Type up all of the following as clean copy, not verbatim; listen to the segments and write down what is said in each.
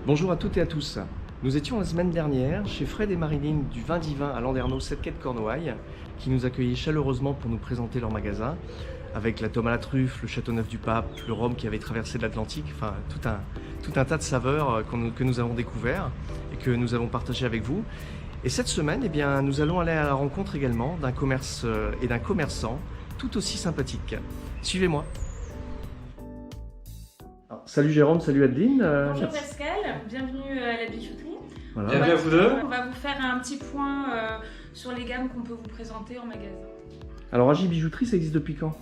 Bonjour à toutes et à tous. Nous étions la semaine dernière chez Fred et Marilyn du Vin Divin à Landerneau 7 quai de Cornouailles qui nous accueillaient chaleureusement pour nous présenter leur magasin avec la tome à la truffe, le Châteauneuf du Pape, le rhum qui avait traversé l'Atlantique, enfin tout un tas de saveurs que nous avons découvert et que nous avons partagé avec vous. Et cette semaine, eh bien, nous allons aller à la rencontre également d'un commerce et d'un commerçant tout aussi sympathique. Suivez-moi. Salut Jérôme, salut Adeline. Bonjour Pascal, bienvenue à la bijouterie. Voilà. Bienvenue à vous deux. On va vous faire un petit point sur les gammes qu'on peut vous présenter en magasin. Alors AJ Bijouterie, ça existe depuis quand?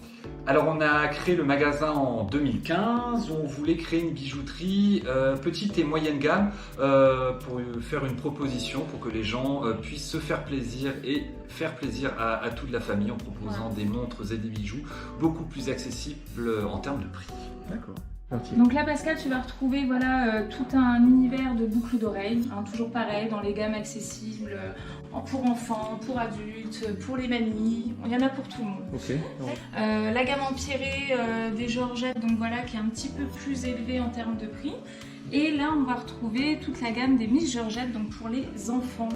Alors on a créé le magasin en 2015, on voulait créer une bijouterie petite et moyenne gamme pour faire une proposition pour que les gens puissent se faire plaisir et faire plaisir à toute la famille en proposant des montres et des bijoux beaucoup plus accessibles en termes de prix. D'accord. Donc là Pascal, tu vas retrouver tout un univers de boucles d'oreilles, toujours pareil, dans les gammes accessibles, pour enfants, pour adultes, pour les mamies, il y en a pour tout le monde. Okay. La gamme empierrée des Georgettes, donc voilà, qui est un petit peu plus élevée en termes de prix. Et là on va retrouver toute la gamme des Miss Georgette, donc pour les enfants.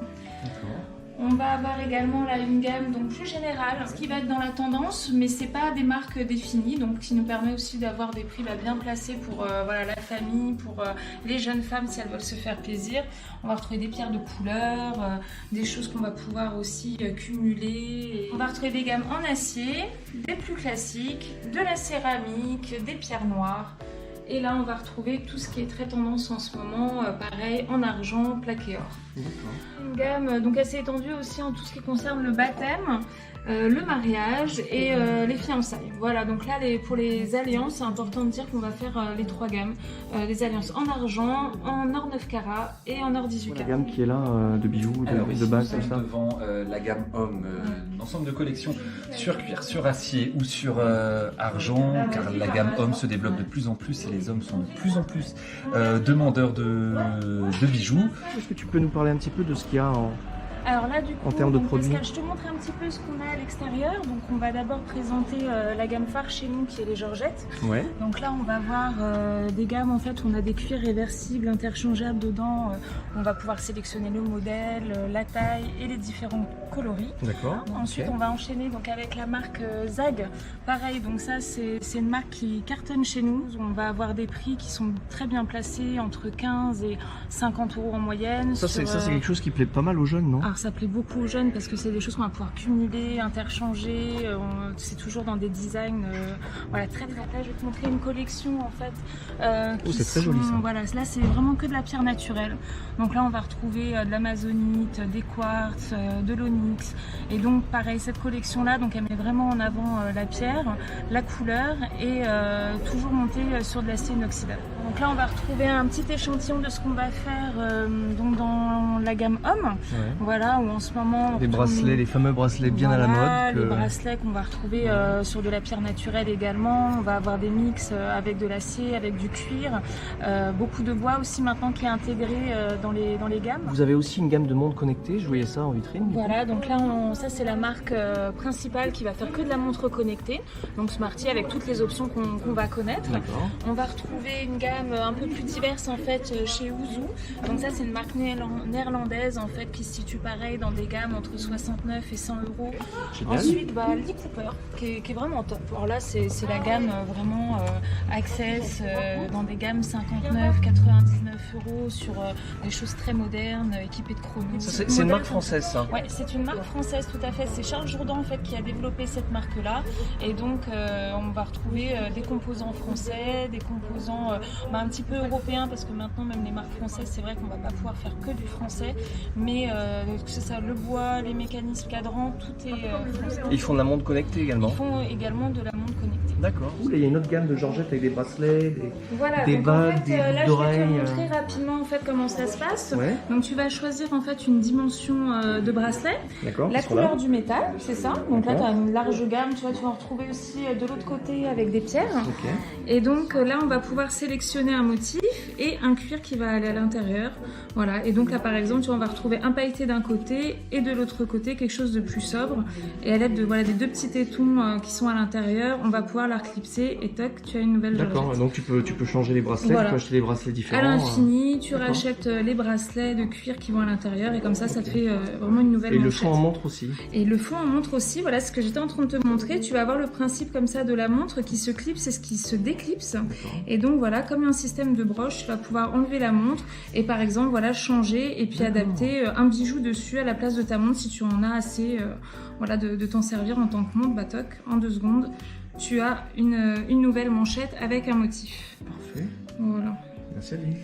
On va avoir également là une gamme donc plus générale, ce qui va être dans la tendance, mais c'est pas des marques définies, donc qui nous permet aussi d'avoir des prix bien placés pour voilà, la famille, pour les jeunes femmes si elles veulent se faire plaisir. On va retrouver des pierres de couleur, des choses qu'on va pouvoir aussi cumuler. On va retrouver des gammes en acier, des plus classiques, de la céramique, des pierres noires. Et là, on va retrouver tout ce qui est très tendance en ce moment, pareil, en argent, plaqué or. Une gamme donc assez étendue aussi en tout ce qui concerne le baptême, le mariage et les fiançailles. Voilà, donc là, pour les alliances, c'est important de dire qu'on va faire les trois gammes. Les alliances en argent, en or 9 carats et en or 18 carats. La gamme qui est là, de bijoux, de bagues, comme ça. Devant la gamme homme, un ensemble de collections sur cuir, sur acier ou sur argent, car la gamme homme se développe de plus en plus et les hommes sont de plus en plus demandeurs de bijoux. Est-ce que tu peux nous parler un petit peu de ce qu'il y a Alors là, du coup, en termes de produits? Pascal, je te montre un petit peu ce qu'on a à l'extérieur. Donc, on va d'abord présenter la gamme phare chez nous, qui est les Georgettes. Ouais. Donc là, on va voir des gammes, en fait, on a des cuirs réversibles, interchangeables dedans. On va pouvoir sélectionner le modèle, la taille et les différents coloris. D'accord. Ensuite, on va enchaîner donc avec la marque Zag. Pareil, donc ça, c'est une marque qui cartonne chez nous. On va avoir des prix qui sont très bien placés, entre 15 et 50 € en moyenne. Ça, c'est quelque chose qui plaît pas mal aux jeunes, non? Alors ça plaît beaucoup aux jeunes parce que c'est des choses qu'on va pouvoir cumuler, interchanger, c'est toujours dans des designs voilà, très très. Là je vais te montrer une collection en fait. C'est très joli ça. Voilà, là c'est vraiment que de la pierre naturelle. Donc là on va retrouver de l'amazonite, des quartz, de l'onyx. Et donc pareil, cette collection là, donc elle met vraiment en avant la pierre, la couleur et toujours montée sur de l'acier inoxydable. Donc là on va retrouver un petit échantillon de ce qu'on va faire donc dans la gamme homme. Ouais. Voilà, où en ce moment... Les bracelets, les fameux bracelets bien à la mode. Les bracelets qu'on va retrouver sur de la pierre naturelle également. On va avoir des mix avec de l'acier, avec du cuir. Beaucoup de bois aussi maintenant qui est intégré dans les gammes. Vous avez aussi une gamme de montres connectées, je voyais ça en vitrine. Voilà, donc là, ça c'est la marque principale qui va faire que de la montre connectée. Donc Smarty avec toutes les options qu'on va connaître. On va retrouver une gamme un peu plus diverse en fait chez Ouzou. Donc ça c'est une marque néerlandaise en fait qui se situe pareil dans des gammes entre 69 et 100 €. Génial. Ensuite, Lee Cooper qui est vraiment top. Alors là, c'est la gamme vraiment Access dans des gammes 59, 99 € sur des choses très modernes, équipées de chrono. C'est une marque française, ça? Ouais, c'est une marque française, tout à fait. C'est Charles Jourdan en fait qui a développé cette marque-là. Et donc, on va retrouver des composants français, des composants un petit peu européens parce que maintenant, même les marques françaises, c'est vrai qu'on va pas pouvoir faire que du français, mais que ce soit le bois, les mécanismes cadrants, tout est français. Ils font de la montre connectée également? Ils font également de la montre connectée. D'accord. Il y a une autre gamme de Georgette avec des bracelets, des donc bagues, en fait, des là, boucles d'oreilles. Je vais te montrer rapidement en fait comment ça se passe. Ouais. Donc tu vas choisir en fait une dimension de bracelet, la couleur du métal, c'est ça. Donc là tu as une large gamme, tu vas en retrouver aussi de l'autre côté avec des pierres. Okay. Et donc là on va pouvoir sélectionner un motif et un cuir qui va aller à l'intérieur. Voilà. Et donc là par exemple on va retrouver un pailleté d'un côté et de l'autre côté quelque chose de plus sobre. Et à l'aide de des deux petits tétons qui sont à l'intérieur, on va pouvoir par clipser et toc, tu as une nouvelle D'accord, georgette. donc tu peux changer les bracelets, Voilà. tu peux acheter des bracelets différents. À l'infini, tu d'accord. rachètes les bracelets de cuir qui vont à l'intérieur et comme ça te fait vraiment une nouvelle Et le manchette. fond en montre aussi. Et le fond en montre aussi, voilà ce que j'étais en train de te montrer. Tu vas avoir le principe comme ça de la montre qui se clipse et ce qui se déclipse. D'accord. Et donc voilà, comme un système de broche, tu vas pouvoir enlever la montre et par exemple voilà changer et puis D'accord. adapter un bijou dessus à la place de ta montre si tu en as assez voilà, de t'en servir en tant que montre. Bah toc, en 2 secondes, tu as une nouvelle manchette avec un motif. Parfait. Voilà. Merci Adeline.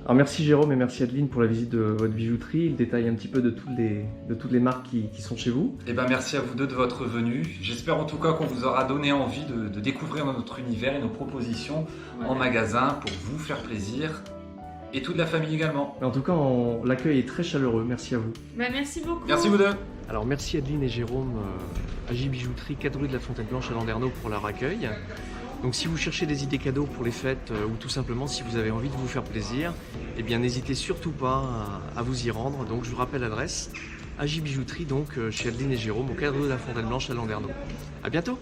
Alors merci Jérôme et merci Adeline pour la visite de votre bijouterie, le détail un petit peu de toutes les marques qui sont chez vous. Eh ben, merci à vous deux de votre venue. J'espère en tout cas qu'on vous aura donné envie de découvrir notre univers et nos propositions en magasin pour vous faire plaisir et toute la famille également. Mais en tout cas, l'accueil est très chaleureux, merci à vous. Bah, merci beaucoup. Merci vous deux. Alors merci Adeline et Jérôme, AJ Bijouterie, 4 rue de la Fontaine Blanche à Landerneau pour leur accueil. Donc si vous cherchez des idées cadeaux pour les fêtes ou tout simplement si vous avez envie de vous faire plaisir, eh bien n'hésitez surtout pas à vous y rendre. Donc je vous rappelle l'adresse, AJ Bijouterie, donc chez Adeline et Jérôme, au 4 rue de la Fontaine Blanche à Landerneau. À bientôt.